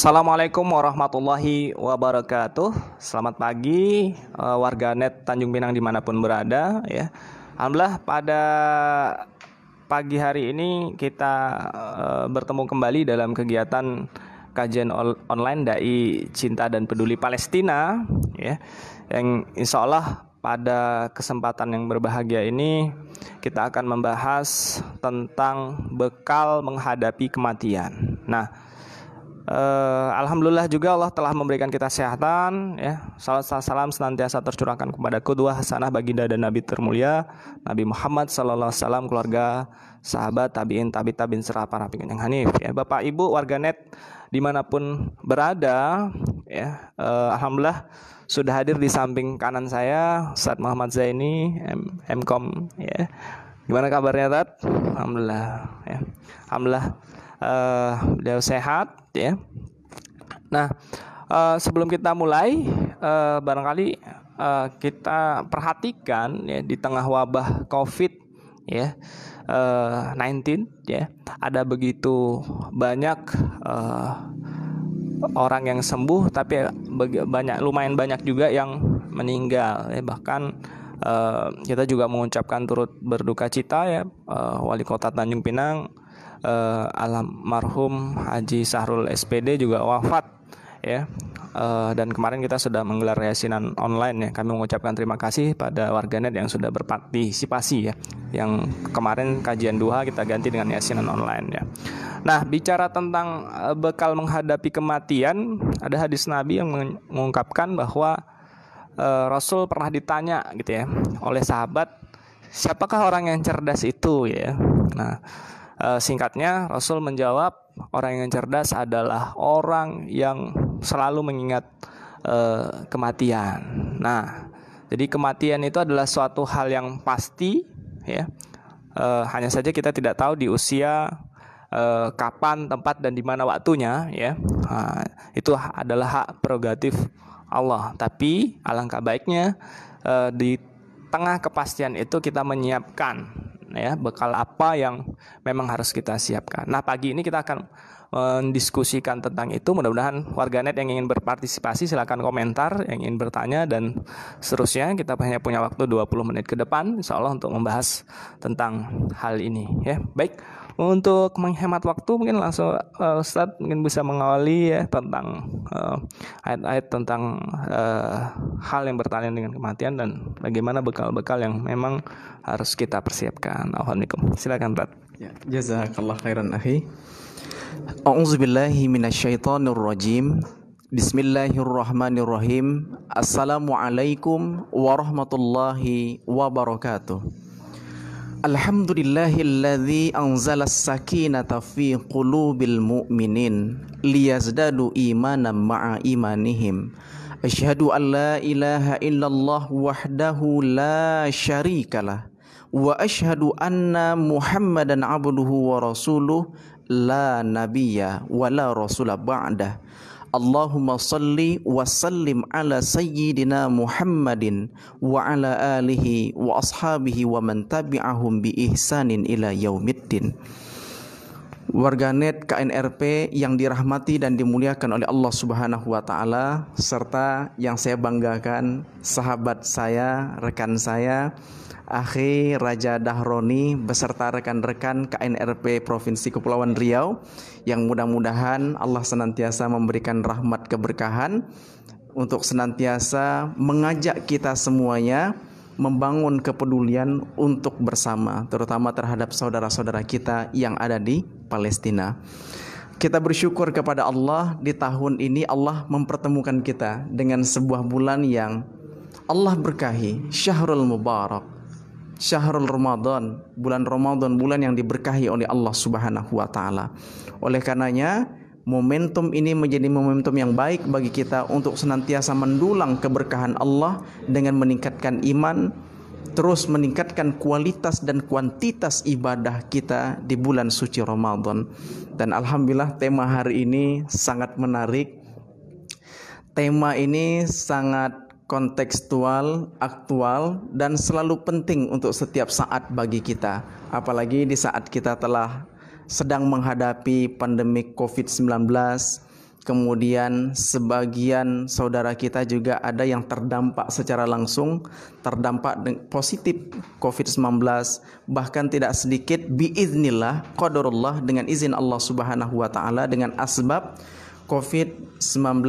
Assalamualaikum warahmatullahi wabarakatuh. Selamat pagi warganet Tanjung Pinang dimanapun berada ya. Alhamdulillah pada pagi hari ini kita bertemu kembali dalam kegiatan kajian online Dai Cinta dan Peduli Palestina ya. Yang insya Allah pada kesempatan yang berbahagia ini kita akan membahas tentang bekal menghadapi kematian. Nah, alhamdulillah juga Allah telah memberikan kita kesehatan ya. Salam senantiasa tercurahkan kepada qudwah hasanah baginda dan Nabi termulia Nabi Muhammad sallallahu alaihi wasallam, keluarga, sahabat, tabiin, tabiin serta para pengikut yang hanif ya. Bapak Ibu warganet dimanapun berada ya, alhamdulillah sudah hadir di samping kanan saya Ustaz Muhammad Zaini MKom ya. Gimana kabarnya Tat? Alhamdulillah ya. Alhamdulillah beliau sehat ya. Nah, sebelum kita mulai barangkali kita perhatikan ya, di tengah wabah COVID ya 19 ya, ada begitu banyak orang yang sembuh, tapi lumayan banyak juga yang meninggal ya. Bahkan kita juga mengucapkan turut berduka cita ya, Wali Kota Tanjung Pinang almarhum Haji Sahrul SPD juga wafat ya. Dan kemarin kita sudah menggelar yasinan online ya. Kami mengucapkan terima kasih pada warganet yang sudah berpartisipasi ya. Yang kemarin kajian duha kita ganti dengan yasinan online ya. Nah, bicara tentang bekal menghadapi kematian, ada hadis Nabi yang mengungkapkan bahwa Rasul pernah ditanya gitu ya oleh sahabat, siapakah orang yang cerdas itu ya. Nah, singkatnya Rasul menjawab, orang yang cerdas adalah orang yang selalu mengingat kematian. Nah, jadi kematian itu adalah suatu hal yang pasti ya. Hanya saja kita tidak tahu di usia kapan, tempat, dan di mana waktunya ya. Nah, itu adalah hak prerogatif Allah. Tapi alangkah baiknya di tengah kepastian itu kita menyiapkan ya bekal apa yang memang harus kita siapkan. Nah, pagi ini kita akan mendiskusikan tentang itu. Mudah-mudahan warganet yang ingin berpartisipasi silakan komentar, yang ingin bertanya dan seterusnya. Kita hanya punya waktu 20 menit ke depan insyaallah untuk membahas tentang hal ini ya. Baik, untuk menghemat waktu mungkin langsung Ustadz mungkin bisa mengawali ya tentang ayat-ayat tentang hal yang berkaitan dengan kematian dan bagaimana bekal-bekal yang memang harus kita persiapkan. Alhamdulillah. Silakan Ustadz. Ya, jazakallah khairan akhi. A'udzubillahi minasyaitonirrajim. Bismillahirrahmanirrahim. Assalamualaikum warahmatullahi wabarakatuh. Alhamdulillahilladzi anzalas sakinata fi qulubil mu'minin liyazdadu imanan ma'a imanihim. Asyhadu an la ilaha illallah wahdahu la syarikalah wa asyhadu anna Muhammadan abduhu wa rasuluh la nabiyya wa la rasula ba'dah. Allahumma salli wa sallim ala sayyidina Muhammadin wa ala alihi wa ashabihi wa man tabi'ahum bi ihsanin ila yaumiddin. Warganet KNRP yang dirahmati dan dimuliakan oleh Allah Subhanahu wa taala, serta yang saya banggakan sahabat saya, rekan saya Akhi Raja Dahroni beserta rekan-rekan KNRP Provinsi Kepulauan Riau, yang mudah-mudahan Allah senantiasa memberikan rahmat keberkahan untuk senantiasa mengajak kita semuanya membangun kepedulian untuk bersama, terutama terhadap saudara-saudara kita yang ada di Palestina. Kita bersyukur kepada Allah, di tahun ini Allah mempertemukan kita dengan sebuah bulan yang Allah berkahi, Syahrul Mubarak, Syahrul Ramadan, bulan Ramadan, bulan yang diberkahi oleh Allah Subhanahu wa taala. Oleh karenanya, momentum ini menjadi momentum yang baik bagi kita untuk senantiasa mendulang keberkahan Allah dengan meningkatkan iman, terus meningkatkan kualitas dan kuantitas ibadah kita di bulan suci Ramadan. Dan alhamdulillah tema hari ini sangat menarik. Tema ini sangat kontekstual, aktual, dan selalu penting untuk setiap saat bagi kita. Apalagi di saat kita telah sedang menghadapi pandemi COVID-19, kemudian sebagian saudara kita juga ada yang terdampak secara langsung, terdampak positif COVID-19, bahkan tidak sedikit biiznillah, qadarullah, dengan izin Allah Subhanahu wa taala, dengan asbab COVID-19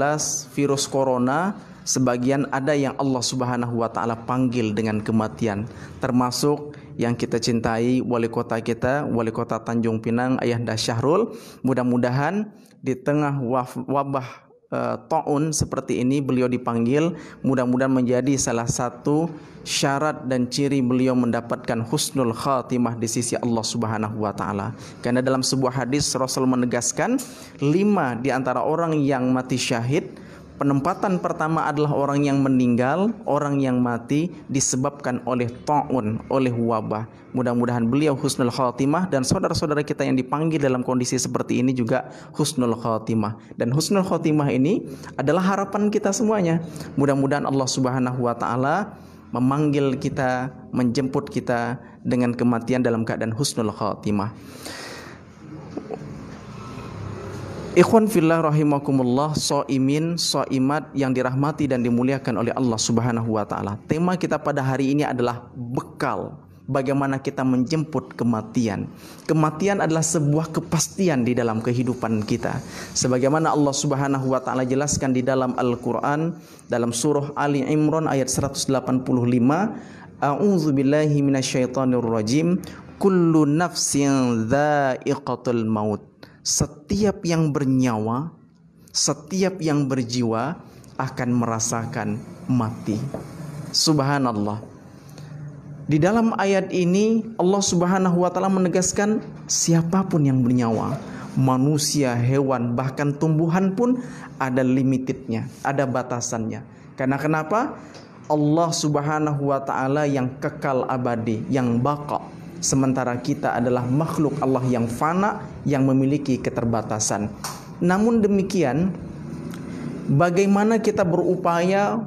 virus corona, sebagian ada yang Allah Subhanahu wa taala panggil dengan kematian, termasuk yang kita cintai wali kota kita, wali kota Tanjung Pinang, Ayahanda Syahrul. Mudah-mudahan di tengah wabah taun seperti ini beliau dipanggil, mudah-mudahan menjadi salah satu syarat dan ciri beliau mendapatkan husnul khatimah di sisi Allah Subhanahu wa taala. Karena dalam sebuah hadis Rasul menegaskan 5 di antara orang yang mati syahid, penempatan pertama adalah orang yang meninggal, orang yang mati disebabkan oleh taun, oleh wabah. Mudah-mudahan beliau husnul khatimah, dan saudara-saudara kita yang dipanggil dalam kondisi seperti ini juga husnul khatimah. Dan husnul khatimah ini adalah harapan kita semuanya. Mudah-mudahan Allah Subhanahu wa taala memanggil kita, menjemput kita dengan kematian dalam keadaan husnul khatimah. Ikhwan fillah rahimakumullah, shaimin, shaimat yang dirahmati dan dimuliakan oleh Allah Subhanahu wa taala. Tema kita pada hari ini adalah bekal. Bagaimana kita menjemput kematian. Kematian adalah sebuah kepastian di dalam kehidupan kita. Sebagaimana Allah Subhanahu wa taala jelaskan di dalam Al-Qur'an dalam surah Ali Imran ayat 185, A'udzubillahi minasyaitonirrajim, kullu nafsin dha'iqatul maut. Setiap yang bernyawa, setiap yang berjiwa akan merasakan mati. Subhanallah. Di dalam ayat ini Allah Subhanahu wa taala menegaskan siapapun yang bernyawa, manusia, hewan, bahkan tumbuhan pun ada limitednya, ada batasannya. Karena kenapa? Allah Subhanahu wa taala yang kekal abadi, yang baqa. Sementara kita adalah makhluk Allah yang fana, yang memiliki keterbatasan. Namun demikian, bagaimana kita berupaya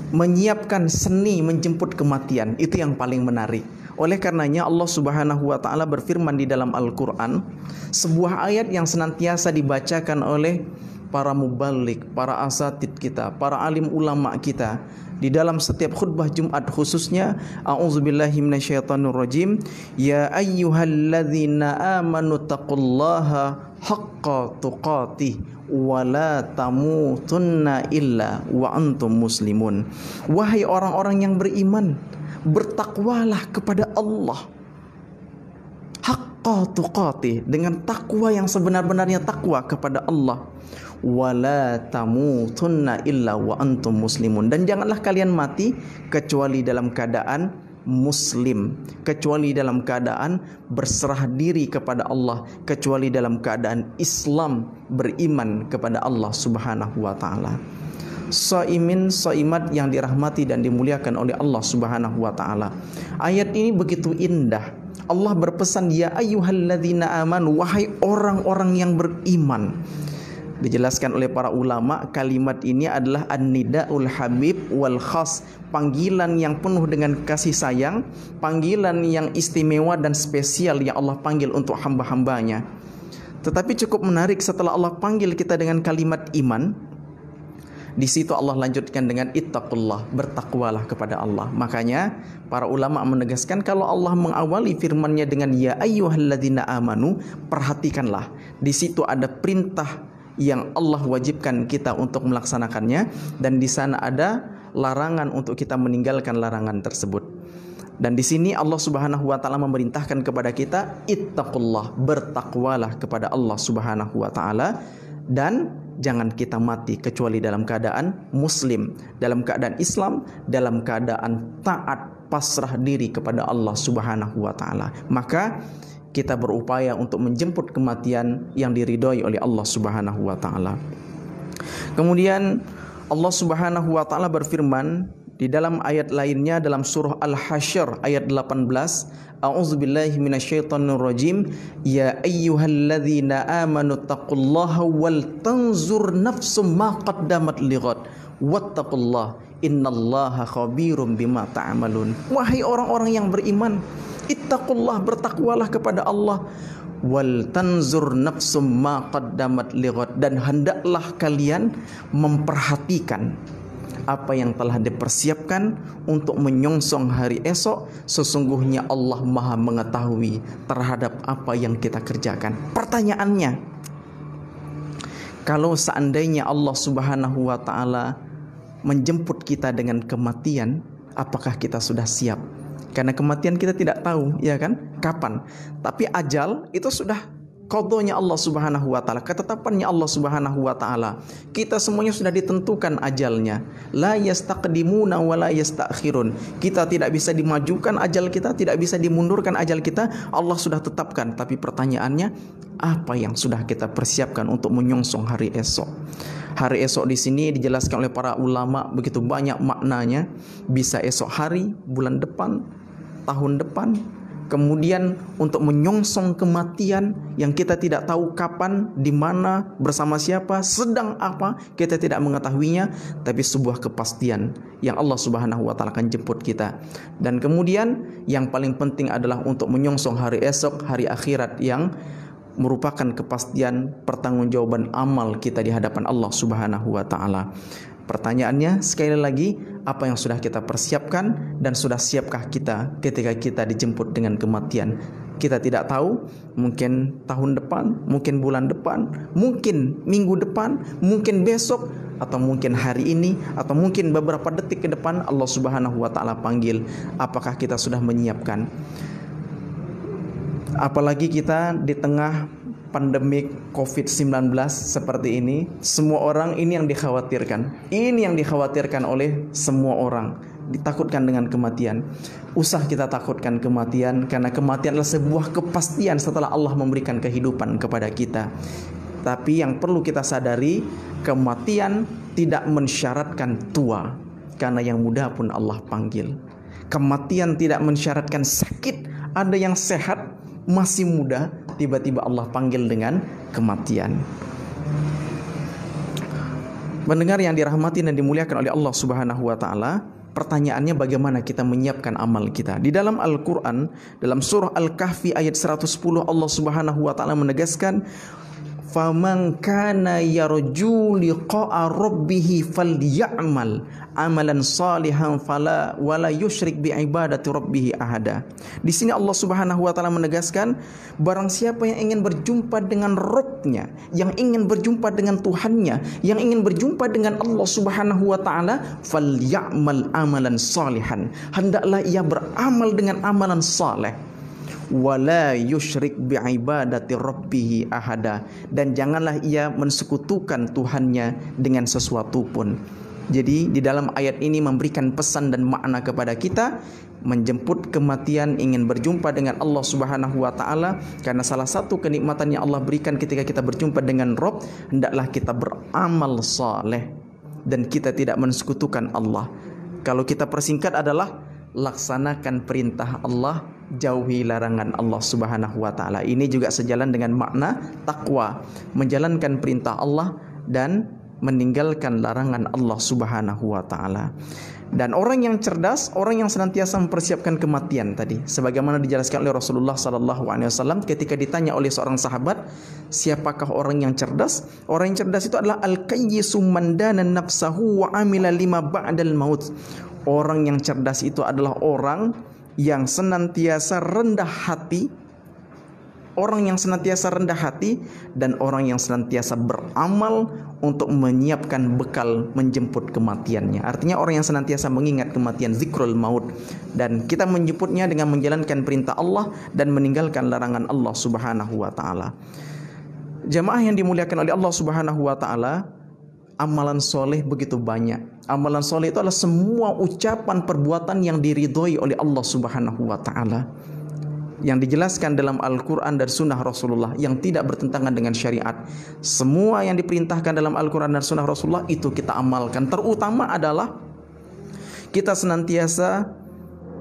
menyiapkan seni menjemput kematian, itu yang paling menarik. Oleh karenanya Allah Subhanahu wa taala berfirman di dalam Al-Qur'an, sebuah ayat yang senantiasa dibacakan oleh para mubalik, para asatid kita, para alim ulama kita di dalam setiap khutbah Jumat khususnya. A'udzubillahi minasyaitonirrajim, ya ayyuhalladzina amanu taqullaha haqqa tuqatih wa la tamutunna illa wa antum muslimun. Wahai orang-orang yang beriman, bertakwalah kepada Allah haqqa tuqatih, dengan takwa yang sebenar-benarnya takwa kepada Allah. Wala tamutunna illa wa antum muslimun, dan janganlah kalian mati kecuali dalam keadaan muslim, kecuali dalam keadaan berserah diri kepada Allah, kecuali dalam keadaan Islam, beriman kepada Allah Subhanahu wa taala. Shaimin, shaimat yang dirahmati dan dimuliakan oleh Allah Subhanahu wa taala. Ayat ini begitu indah. Allah berpesan, ya ayyuhalladzina amanu, wahai orang-orang yang beriman. Dijelaskan oleh para ulama, kalimat ini adalah an-nidaul habib wal khas, panggilan yang penuh dengan kasih sayang, panggilan yang istimewa dan spesial yang Allah panggil untuk hamba-hambanya. Tetapi cukup menarik, setelah Allah panggil kita dengan kalimat iman, di situ Allah lanjutkan dengan ittaqullah, bertakwalah kepada Allah. Makanya para ulama menegaskan, kalau Allah mengawali firman-Nya dengan ya ayyuhalladzina amanu, perhatikanlah, di situ ada perintah yang Allah wajibkan kita untuk melaksanakannya, dan di sana ada larangan untuk kita meninggalkan larangan tersebut. Dan di sini Allah Subhanahu wa taala memerintahkan kepada kita ittaqullah, bertakwalah kepada Allah Subhanahu wa taala, dan jangan kita mati kecuali dalam keadaan muslim, dalam keadaan Islam, dalam keadaan taat, pasrah diri kepada Allah Subhanahu wa taala. Maka kita berupaya untuk menjemput kematian yang diridhoi oleh Allah Subhanahu wa taala. Kemudian Allah Subhanahu wa taala berfirman di dalam ayat lainnya dalam surah Al-Hasyr ayat 18, A'udzubillahi minasyaitonirrajim, ya ayyuhalladzina amanu taqullaha wal tanzur nafsum ma qaddamat lighad wattaqullaha innallaha khabirum bima ta'malun. Wahai orang-orang yang beriman, ittaqullah, bertakwalah kepada Allah, wal tanzur nafsum ma qaddamat lighad, dan hendaklah kalian memperhatikan apa yang telah dipersiapkan untuk menyongsong hari esok. Sesungguhnya Allah Maha mengetahui terhadap apa yang kita kerjakan. Pertanyaannya, kalau seandainya Allah Subhanahu wa taala menjemput kita dengan kematian, apakah kita sudah siap? Karena kematian kita tidak tahu, ya kan, kapan. Tapi ajal itu sudah qadanya Allah Subhanahu wa taala, ketetapannya Allah Subhanahu wa taala. Kita semuanya sudah ditentukan ajalnya. La yastaqdimuna wa la yastakhirun. Kita tidak bisa dimajukan ajal kita, tidak bisa dimundurkan ajal kita. Allah sudah tetapkan. Tapi pertanyaannya, apa yang sudah kita persiapkan untuk menyongsong hari esok? Hari esok di sini dijelaskan oleh para ulama begitu banyak maknanya. Bisa esok hari, bulan depan, tahun depan. Kemudian untuk menyongsong kematian yang kita tidak tahu kapan, di mana, bersama siapa, sedang apa, kita tidak mengetahuinya, tapi sebuah kepastian yang Allah Subhanahu wa taala akan jemput kita. Dan kemudian yang paling penting adalah untuk menyongsong hari esok, hari akhirat yang merupakan kepastian pertanggungjawaban amal kita di hadapan Allah Subhanahu wa taala. Pertanyaannya sekali lagi, apa yang sudah kita persiapkan dan sudah siapkah kita ketika kita dijemput dengan kematian? Kita tidak tahu, mungkin tahun depan, mungkin bulan depan, mungkin minggu depan, mungkin besok, atau mungkin hari ini, atau mungkin beberapa detik ke depan Allah Subhanahu wa taala panggil. Apakah kita sudah menyiapkan? Apalagi kita di tengah pandemik COVID-19 seperti ini, semua orang ini yang dikhawatirkan. Ini yang dikhawatirkan oleh semua orang, ditakutkan dengan kematian. Usah kita takutkan kematian, karena kematian adalah sebuah kepastian setelah Allah memberikan kehidupan kepada kita. Tapi yang perlu kita sadari, kematian tidak mensyaratkan tua, karena yang muda pun Allah panggil. Kematian tidak mensyaratkan sakit. Ada yang sehat, masih muda, tiba-tiba Allah panggil dengan kematian. Mendengar yang dirahmati dan dimuliakan oleh Allah Subhanahu wa taala, pertanyaannya bagaimana kita menyiapkan amal kita? Di dalam Al-Qur'an, dalam surah Al-Kahfi ayat 110, Allah Subhanahu wa taala menegaskan, "Faman kana yarju liqa'a rabbih falyamal amalan salihan fala wala yusyrik bi ibadati rabbih ahada." Di sini Allah Subhanahu wa taala menegaskan, barang siapa yang ingin berjumpa dengan Rabb-nya, yang ingin berjumpa dengan Tuhannya, yang ingin berjumpa dengan Allah Subhanahu wa taala, falyamal amalan salihan. Hendaklah ia beramal dengan amalan saleh. Wala yusyrik bi'ibadati rabbih ahada, dan janganlah ia mensekutukan Tuhannya dengan sesuatu pun. Jadi di dalam ayat ini memberikan pesan dan makna kepada kita, menjemput kematian, ingin berjumpa dengan Allah Subhanahu wa taala, karena salah satu kenikmatan yang Allah berikan ketika kita berjumpa dengan Rabb, hendaklah kita beramal saleh dan kita tidak mensekutukan Allah. Kalau kita persingkat adalah laksanakan perintah Allah, jauhi larangan Allah Subhanahu wa taala. Ini juga sejalan dengan makna takwa, menjalankan perintah Allah dan meninggalkan larangan Allah Subhanahu wa taala. Dan orang yang cerdas, orang yang senantiasa mempersiapkan kematian tadi, sebagaimana dijelaskan oleh Rasulullah sallallahu alaihi wasallam ketika ditanya oleh seorang sahabat, siapakah orang yang cerdas? Orang yang cerdas itu adalah al-qayyisu man dana nafsahu wa amila lima ba'dal maut. Orang yang cerdas itu adalah orang yang senantiasa rendah hati, orang yang senantiasa rendah hati, dan orang yang senantiasa beramal untuk menyiapkan bekal menjemput kematiannya. Artinya orang yang senantiasa mengingat kematian, zikrul maut, dan kita menjemputnya dengan menjalankan perintah Allah dan meninggalkan larangan Allah Subhanahu wa taala. Jamaah yang dimuliakan oleh Allah Subhanahu wa taala, amalan soleh begitu banyak. Amalan soleh itu adalah semua ucapan perbuatan yang diridhoi oleh Allah Subhanahu wa taala, yang dijelaskan dalam Al-Quran dan Sunnah Rasulullah, yang tidak bertentangan dengan syariat. Semua yang diperintahkan dalam Al-Quran dan Sunnah Rasulullah itu kita amalkan. Terutama adalah kita senantiasa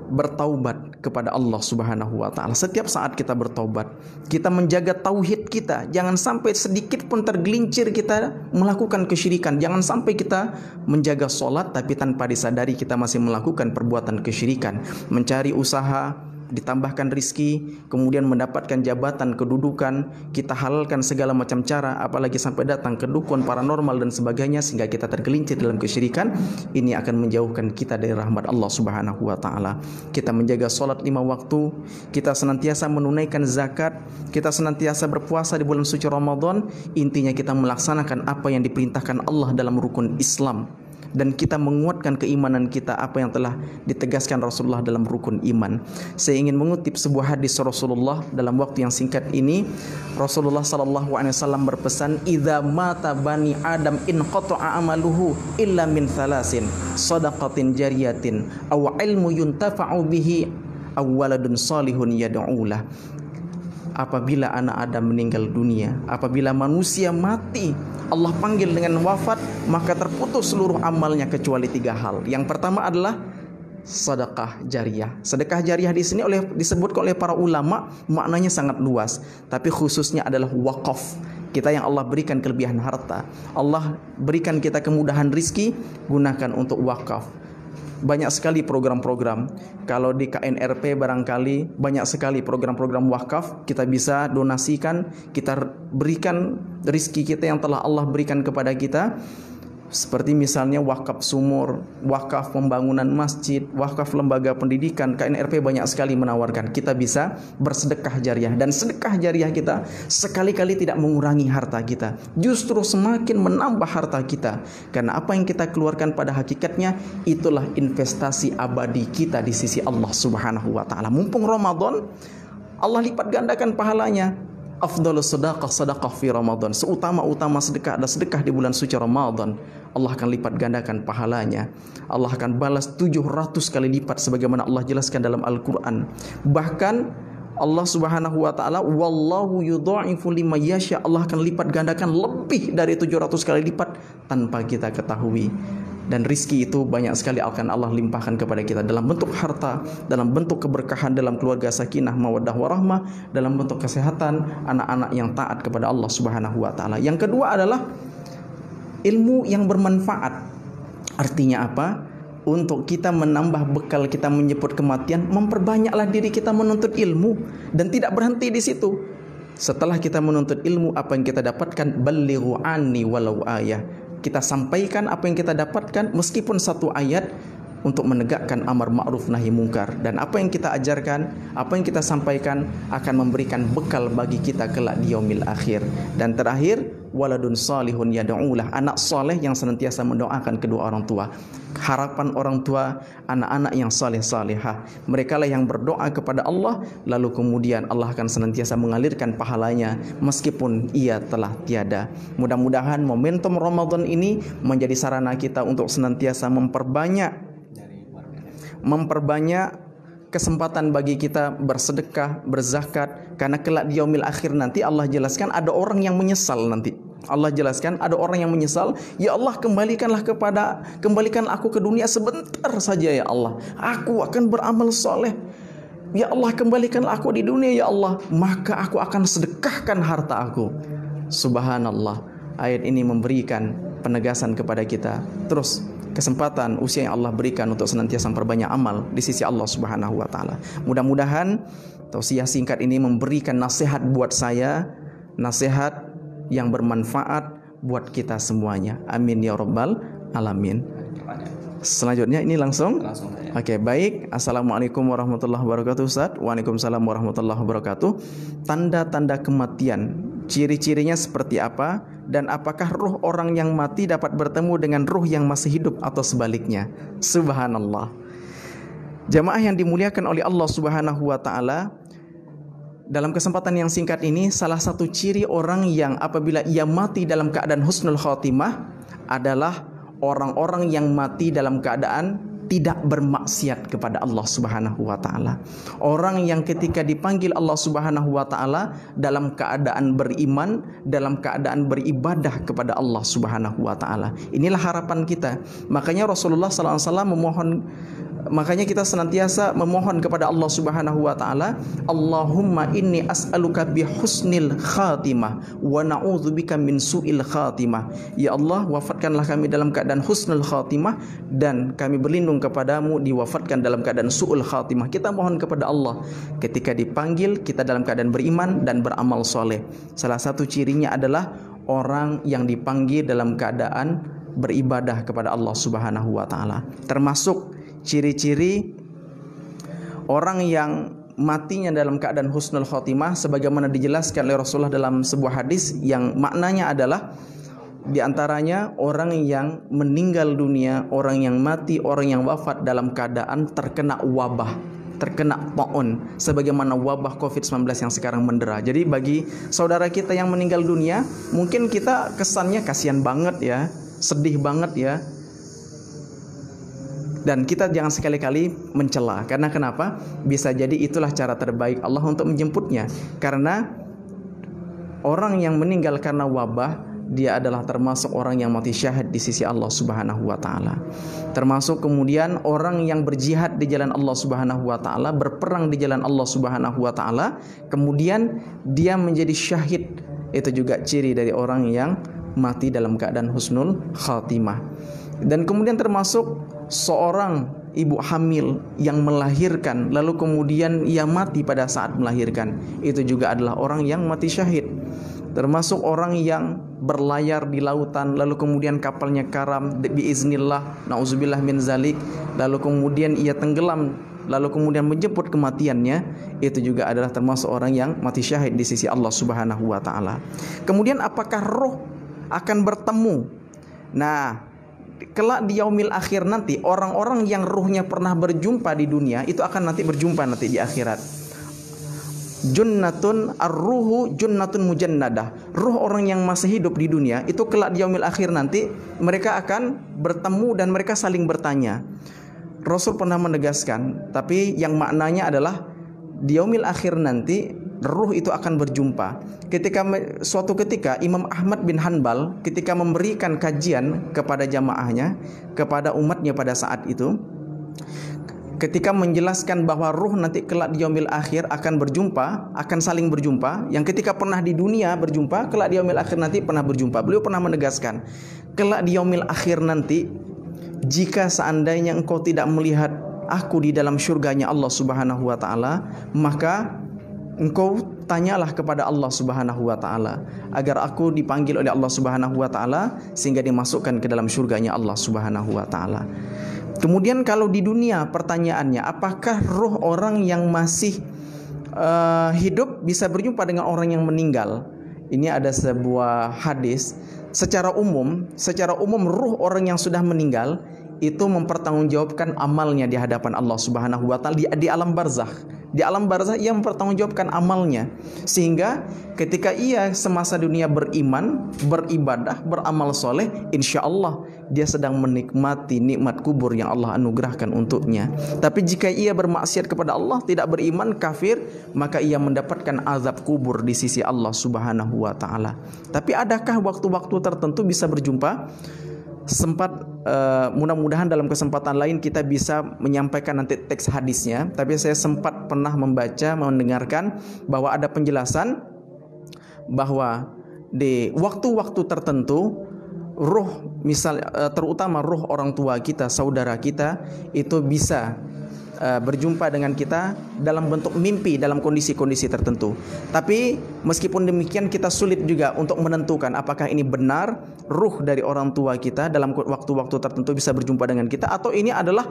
bertaubat kepada Allah Subhanahu wa taala. Setiap saat kita bertaubat, kita menjaga tauhid kita. Jangan sampai sedikit pun tergelincir kita melakukan kesyirikan. Jangan sampai kita menjaga sholat tapi tanpa disadari kita masih melakukan perbuatan kesyirikan. Mencari usaha, ditambahkan rizki, kemudian mendapatkan jabatan, kedudukan, kita halalkan segala macam cara, apalagi sampai datang ke dukun, paranormal dan sebagainya, sehingga kita tergelincir dalam kesyirikan. Ini akan menjauhkan kita dari rahmat Allah Subhanahu wa taala. Kita menjaga salat 5 waktu, kita senantiasa menunaikan zakat, kita senantiasa berpuasa di bulan suci Ramadan. Intinya kita melaksanakan apa yang diperintahkan Allah dalam rukun Islam, dan kita menguatkan keimanan kita apa yang telah ditegaskan Rasulullah dalam rukun iman. Saya ingin mengutip sebuah hadis Rasulullah dalam waktu yang singkat ini. Rasulullah sallallahu alaihi wasallam berpesan, "Idza mata bani Adam in qata'a amaluhu illa min thalasin, shadaqatin jariyatin aw ilmu yuntafa'u bihi aw waladun salihun yad'ulah." Apabila anak Adam meninggal dunia, apabila manusia mati, Allah panggil dengan wafat, maka terputus seluruh amalnya kecuali 3 hal. Yang pertama adalah sedekah jariyah. Sedekah jariyah di sini disebutkan oleh para ulama, maknanya sangat luas, tapi khususnya adalah wakaf. Kita yang Allah berikan kelebihan harta, Allah berikan kita kemudahan rizki, gunakan untuk wakaf. Banyak sekali program-program. Kalau di KNRP barangkali banyak sekali program-program wakaf. Kita bisa donasikan, kita berikan rizki kita yang telah Allah berikan kepada kita. Seperti misalnya wakaf sumur, wakaf pembangunan masjid, wakaf lembaga pendidikan. KNRP banyak sekali menawarkan. Kita bisa bersedekah jariah, dan sedekah jariah kita sekali-kali tidak mengurangi harta kita, justru semakin menambah harta kita. Karena apa yang kita keluarkan pada hakikatnya itulah investasi abadi kita di sisi Allah Subhanahu wa taala. Mumpung Ramadan, Allah lipat gandakan pahalanya. Afdhalus sedekah sedekah fi Ramadan. Seutama-utama sedekah adalah sedekah di bulan suci Ramadan. Allah akan lipat gandakan pahalanya. Allah akan balas 700 kali lipat sebagaimana Allah jelaskan dalam Al-Qur'an. Bahkan Allah Subhanahu wa taala, wallahu yudha'ifu liman yasha, Allah akan lipat gandakan lebih dari 700 kali lipat tanpa kita ketahui. Dan rizki itu banyak sekali akan Allah limpahkan kepada kita dalam bentuk harta, dalam bentuk keberkahan dalam keluarga, sakinah, mawaddah warahmah, dalam bentuk kesehatan, anak-anak yang taat kepada Allah Subhanahu wa taala. Yang kedua adalah ilmu yang bermanfaat. Artinya apa? Untuk kita menambah bekal kita menyebut kematian, memperbanyaklah diri kita menuntut ilmu, dan tidak berhenti di situ. Setelah kita menuntut ilmu, apa yang kita dapatkan? Ballighu anni walau ayah. Kita sampaikan apa yang kita dapatkan meskipun 1 ayat, untuk menegakkan amar ma'ruf nahi mungkar. Dan apa yang kita ajarkan, apa yang kita sampaikan akan memberikan bekal bagi kita kelak di yaumil akhir. Dan terakhir, waladun salihun yad'ulah, anak soleh yang senantiasa mendoakan kedua orang tua. Harapan orang tua, anak-anak yang saleh-salehah, mereka lah yang berdoa kepada Allah, lalu kemudian Allah akan senantiasa mengalirkan pahalanya meskipun ia telah tiada. Mudah-mudahan momentum Ramadan ini menjadi sarana kita untuk senantiasa memperbanyak kesempatan bagi kita bersedekah, berzakat, karena kelak di yaumil akhir nanti Allah jelaskan ada orang yang menyesal nanti. Allah jelaskan ada orang yang menyesal, ya Allah kembalikan aku ke dunia sebentar saja ya Allah. Aku akan beramal soleh. Ya Allah kembalikanlah aku di dunia ya Allah, maka aku akan sedekahkan harta aku. Subhanallah. Ayat ini memberikan penegasan kepada kita. Terus kesempatan usia yang Allah berikan untuk senantiasa memperbanyak amal di sisi Allah Subhanahu wa taala. Mudah-mudahan tausiah singkat ini memberikan nasihat buat saya, nasihat yang bermanfaat buat kita semuanya. Amin ya rabbal alamin. Selanjutnya ini langsung. Oke, baik. Assalamualaikum warahmatullahi wabarakatuh, Ustaz. Waalaikumsalam warahmatullahi wabarakatuh. Tanda-tanda kematian, ciri-cirinya seperti apa? Dan apakah ruh orang yang mati dapat bertemu dengan ruh yang masih hidup atau sebaliknya? Subhanallah. Jamaah yang dimuliakan oleh Allah Subhanahu wa taala, dalam kesempatan yang singkat ini, salah satu ciri orang yang apabila ia mati dalam keadaan husnul khotimah adalah orang-orang yang mati dalam keadaan tidak bermaksiat kepada Allah Subhanahu wa taala. Orang yang ketika dipanggil Allah Subhanahu wa taala dalam keadaan beriman, dalam keadaan beribadah kepada Allah Subhanahu wa taala. Inilah harapan kita. Makanya Rasulullah sallallahu alaihi wasallam memohon Makanya kita senantiasa memohon kepada Allah Subhanahu wa taala, Allahumma inni as'aluka bi husnil khatimah wa na'udzubika min su'il khatimah. Ya Allah, wafatkanlah kami dalam keadaan husnul khatimah, dan kami berlindung kepadamu diwafatkan dalam keadaan su'ul khatimah. Kita mohon kepada Allah ketika dipanggil kita dalam keadaan beriman dan beramal soleh. Salah satu cirinya adalah orang yang dipanggil dalam keadaan beribadah kepada Allah Subhanahu wa taala. Termasuk ciri-ciri orang yang matinya dalam keadaan husnul khotimah sebagaimana dijelaskan oleh Rasulullah dalam sebuah hadis yang maknanya adalah di antaranya orang yang meninggal dunia, orang yang mati, orang yang wafat dalam keadaan terkena wabah, terkena taun, sebagaimana wabah COVID-19 yang sekarang mendera. Jadi bagi saudara kita yang meninggal dunia, mungkin kita kesannya kasihan banget ya, sedih banget ya. Dan kita jangan sekali-kali mencela. Karena kenapa? Bisa jadi itulah cara terbaik Allah untuk menjemputnya. Karena orang yang meninggal karena wabah, dia adalah termasuk orang yang mati syahid di sisi Allah Subhanahu wa taala. Termasuk kemudian orang yang berjihad di jalan Allah Subhanahu wa taala, berperang di jalan Allah Subhanahu wa taala, kemudian dia menjadi syahid. Itu juga ciri dari orang yang mati dalam keadaan husnul khatimah. Dan kemudian termasuk seorang ibu hamil yang melahirkan lalu kemudian ia mati pada saat melahirkan, itu juga adalah orang yang mati syahid. Termasuk orang yang berlayar di lautan lalu kemudian kapalnya karam biiznillah, nauzubillah min zalik, lalu kemudian ia tenggelam lalu kemudian menjemput kematiannya, itu juga adalah termasuk orang yang mati syahid di sisi Allah Subhanahu wa taala. Kemudian apakah roh akan bertemu? Nah, kelak di yaumil akhir nanti orang-orang yang ruhnya pernah berjumpa di dunia itu akan nanti berjumpa nanti di akhirat. Junnatun ar-ruhu junnatun mujannadah. Ruh orang yang masih hidup di dunia itu kelak di yaumil akhir nanti mereka akan bertemu dan mereka saling bertanya. Rasul pernah menegaskan, tapi yang maknanya adalah di yaumil akhir nanti ruh itu akan berjumpa. Suatu ketika Imam Ahmad bin Hanbal ketika memberikan kajian kepada jamaahnya, kepada umatnya pada saat itu, ketika menjelaskan bahwa ruh nanti kelak di yaumil akhir akan berjumpa, akan saling berjumpa, yang ketika pernah di dunia berjumpa, kelak di yaumil akhir nanti pernah berjumpa. Beliau pernah menegaskan, kelak di yaumil akhir nanti, jika seandainya engkau tidak melihat aku di dalam syurganya Allah Subhanahu wa taala, maka engkau tanyalah kepada Allah Subhanahu wa taala agar aku dipanggil oleh Allah Subhanahu wa taala sehingga dimasukkan ke dalam syurganya Allah Subhanahu wa taala. Kemudian kalau di dunia pertanyaannya, apakah roh orang yang masih hidup bisa berjumpa dengan orang yang meninggal? Ini ada sebuah hadis, secara umum ruh orang yang sudah meninggal itu mempertanggungjawabkan amalnya di hadapan Allah Subhanahu wa taala di alam barzakh. Di alam barzakh ia mempertanggungjawabkan amalnya, sehingga ketika ia semasa dunia beriman, beribadah, beramal soleh, insya Allah dia sedang menikmati nikmat kubur yang Allah anugerahkan untuknya. Tapi jika ia bermaksiat kepada Allah, tidak beriman, kafir, maka ia mendapatkan azab kubur di sisi Allah Subhanahu wa taala. Tapi adakah waktu-waktu tertentu bisa berjumpa? Sempat mudah-mudahan dalam kesempatan lain kita bisa menyampaikan nanti teks hadisnya, tapi saya sempat pernah mendengarkan bahwa ada penjelasan bahwa di waktu-waktu tertentu ruh, terutama ruh orang tua kita, saudara kita, itu bisa berjumpa dengan kita dalam bentuk mimpi dalam kondisi-kondisi tertentu. Tapi meskipun demikian kita sulit juga untuk menentukan apakah ini benar ruh dari orang tua kita dalam waktu-waktu tertentu bisa berjumpa dengan kita, atau ini adalah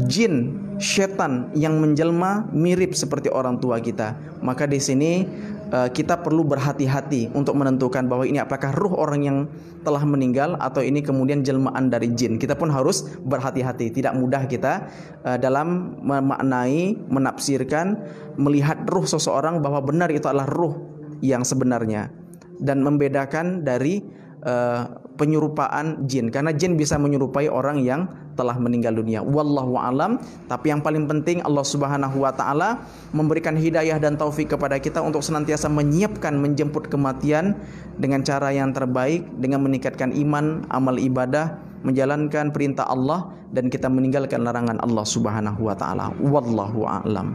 jin, setan yang menjelma mirip seperti orang tua kita. Maka di sini kita perlu berhati-hati untuk menentukan bahwa ini apakah ruh orang yang telah meninggal atau ini kemudian jelmaan dari jin. Kita pun harus berhati-hati. Tidak mudah kita dalam memaknai, menafsirkan, melihat ruh seseorang bahwa benar itu adalah ruh yang sebenarnya, dan membedakan dari penyerupaan jin, karena jin bisa menyerupai orang yang telah meninggal dunia. Wallahu alam. Tapi yang paling penting Allah Subhanahu wa taala memberikan hidayah dan taufik kepada kita untuk senantiasa menyiapkan menjemput kematian dengan cara yang terbaik, dengan meningkatkan iman, amal ibadah, menjalankan perintah Allah dan kita meninggalkan larangan Allah Subhanahu wa taala. Wallahu a'lam.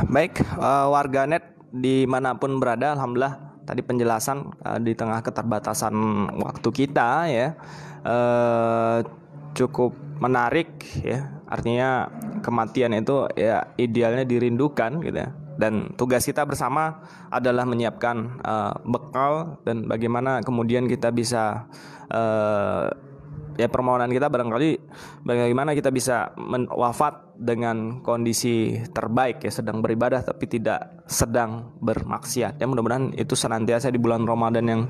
Baik, warganet dimanapun berada, alhamdulillah tadi penjelasan di tengah keterbatasan waktu kita ya cukup menarik ya. Artinya kematian itu ya idealnya dirindukan gitu ya. Dan tugas kita bersama adalah menyiapkan bekal dan bagaimana kemudian kita bisa ya permohonan kita barangkali bagaimana kita bisa wafat dengan kondisi terbaik ya, sedang beribadah tapi tidak sedang bermaksiat ya. Mudah-mudahan itu senantiasa di bulan Ramadan yang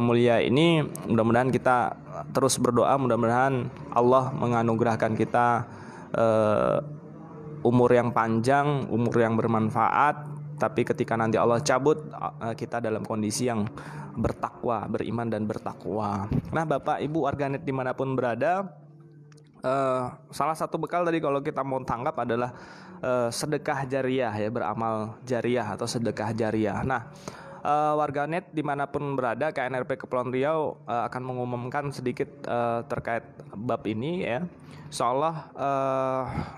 mulia ini, mudah-mudahan kita terus berdoa, mudah-mudahan Allah menganugerahkan kita umur yang panjang, umur yang bermanfaat, tapi ketika nanti Allah cabut kita dalam kondisi yang bertakwa, beriman dan bertakwa. Nah, Bapak Ibu warganet dimanapun berada, salah satu bekal tadi kalau kita mau tangkap adalah sedekah jariah ya, beramal jariah atau sedekah jariah. Nah, warganet dimanapun berada, KNRP Kepulauan Riau akan mengumumkan sedikit terkait bab ini ya. Insyaallah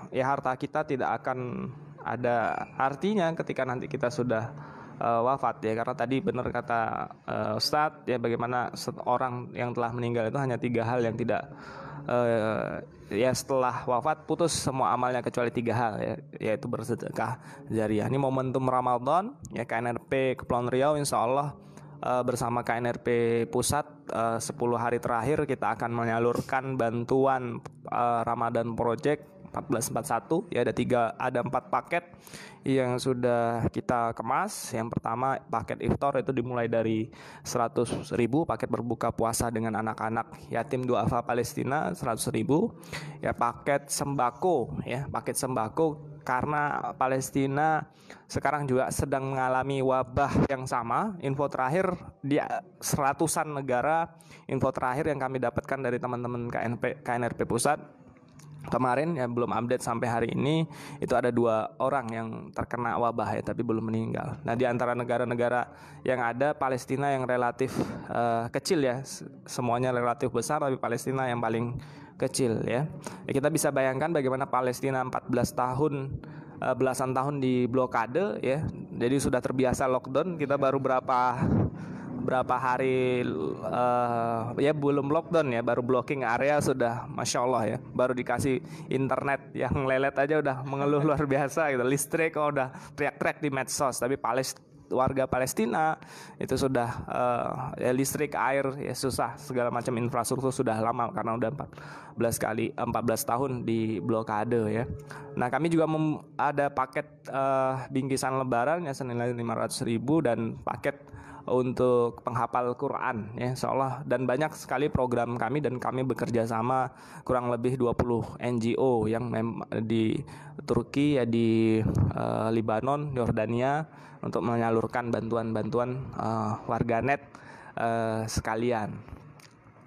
ya harta kita tidak akan ada artinya ketika nanti kita sudah wafat ya, karena tadi benar kata Ustadz ya, bagaimana orang yang telah meninggal itu hanya 3 hal yang tidak ya setelah wafat putus semua amalnya kecuali 3 hal ya, yaitu bersedekah jariah. Ini momentum Ramadan ya, KNRP Kepulauan Riau insyaallah bersama KNRP Pusat 10 hari terakhir kita akan menyalurkan bantuan Ramadan Project 1441 ya, ada 4 paket yang sudah kita kemas. Yang pertama paket iftar itu dimulai dari 100.000, paket berbuka puasa dengan anak-anak yatim duafa Palestina 100.000 ya, paket sembako ya, paket sembako karena Palestina sekarang juga sedang mengalami wabah yang sama. Info terakhir di seratusan negara, info terakhir yang kami dapatkan dari teman-teman KNRP Pusat kemarin ya, belum update sampai hari ini, itu ada 2 orang yang terkena wabah ya, tapi belum meninggal. Nah, di antara negara-negara yang ada, Palestina yang relatif kecil ya, semuanya relatif besar tapi Palestina yang paling kecil ya. Kita bisa bayangkan bagaimana Palestina 14 tahun belasan tahun di blokade ya, jadi sudah terbiasa lockdown. Kita baru berapa hari ya belum lockdown ya, baru blocking area sudah Masya Allah ya, baru dikasih internet yang lelet aja udah mengeluh luar biasa gitu, listrik udah teriak-teriak di medsos. Tapi warga Palestina itu sudah ya listrik, air ya susah, segala macam infrastruktur sudah lama karena udah 14 tahun di blokade ya. Nah, kami juga ada paket bingkisan lebaran ya senilai 500.000 dan paket untuk penghafal Quran ya insyaallah, dan banyak sekali program kami dan kami bekerja sama kurang lebih 20 NGO yang di Turki ya, di Libanon, Yordania untuk menyalurkan bantuan-bantuan warganet sekalian.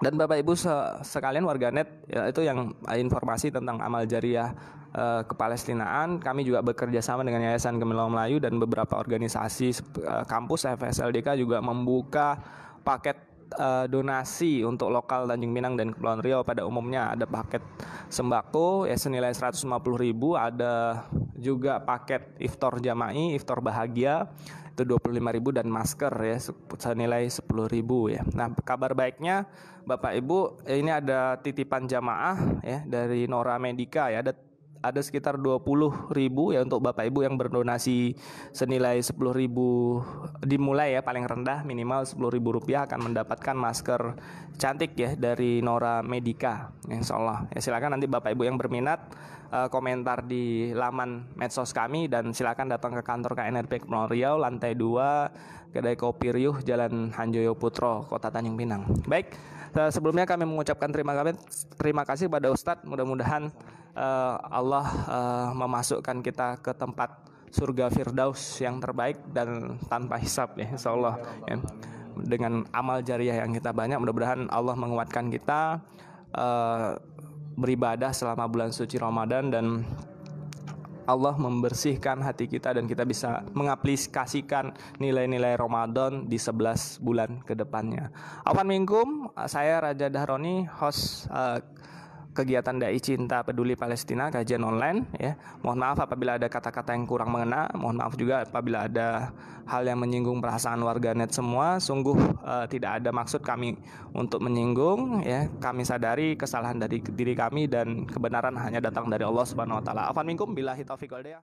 Dan Bapak Ibu sekalian warganet ya, itu yang informasi tentang amal jariah kepalestinaan. Kami juga bekerja sama dengan Yayasan Gemilang Melayu dan beberapa organisasi kampus FSLDK juga membuka paket donasi untuk lokal Tanjung Pinang dan Kepulauan Riau. Pada umumnya ada paket sembako ya senilai 150.000, ada juga paket iftar jama'i, iftar bahagia itu 25.000 dan masker ya senilai 10.000 ya. Nah, kabar baiknya Bapak Ibu, ini ada titipan jamaah ya dari Nora Medica ya, ada sekitar 20.000 ya untuk Bapak Ibu yang berdonasi senilai 10.000, dimulai ya paling rendah minimal 10.000 rupiah akan mendapatkan masker cantik ya dari Nora Medica insyaallah ya. Silakan nanti Bapak Ibu yang berminat komentar di laman medsos kami, dan silakan datang ke kantor KNRP Kepulauan Riau lantai 2 Kedai Kopi Riuh Jalan Hanjoyo Putro, Kota Tanjung Pinang. Baik, sebelumnya kami mengucapkan terima kasih pada Ustadz. Mudah-mudahan Allah memasukkan kita ke tempat surga Firdaus yang terbaik dan tanpa hisab ya insyaallah ya. Dengan amal jariah yang kita banyak, mudah-mudahan Allah menguatkan kita beribadah selama bulan suci Ramadan dan Allah membersihkan hati kita dan kita bisa mengaplikasikan nilai-nilai Ramadan di 11 bulan ke depannya. Afwan minkum, saya Raja Dahroni, host kegiatan Dai Cinta Peduli Palestina kajian online ya. Mohon maaf apabila ada kata-kata yang kurang mengena, mohon maaf juga apabila ada hal yang menyinggung perasaan warganet semua. Sungguh tidak ada maksud kami untuk menyinggung ya. Kami sadari kesalahan dari diri kami dan kebenaran hanya datang dari Allah Subhanahu wa taala. Afwan minkum billahi taufiq wal hidayah.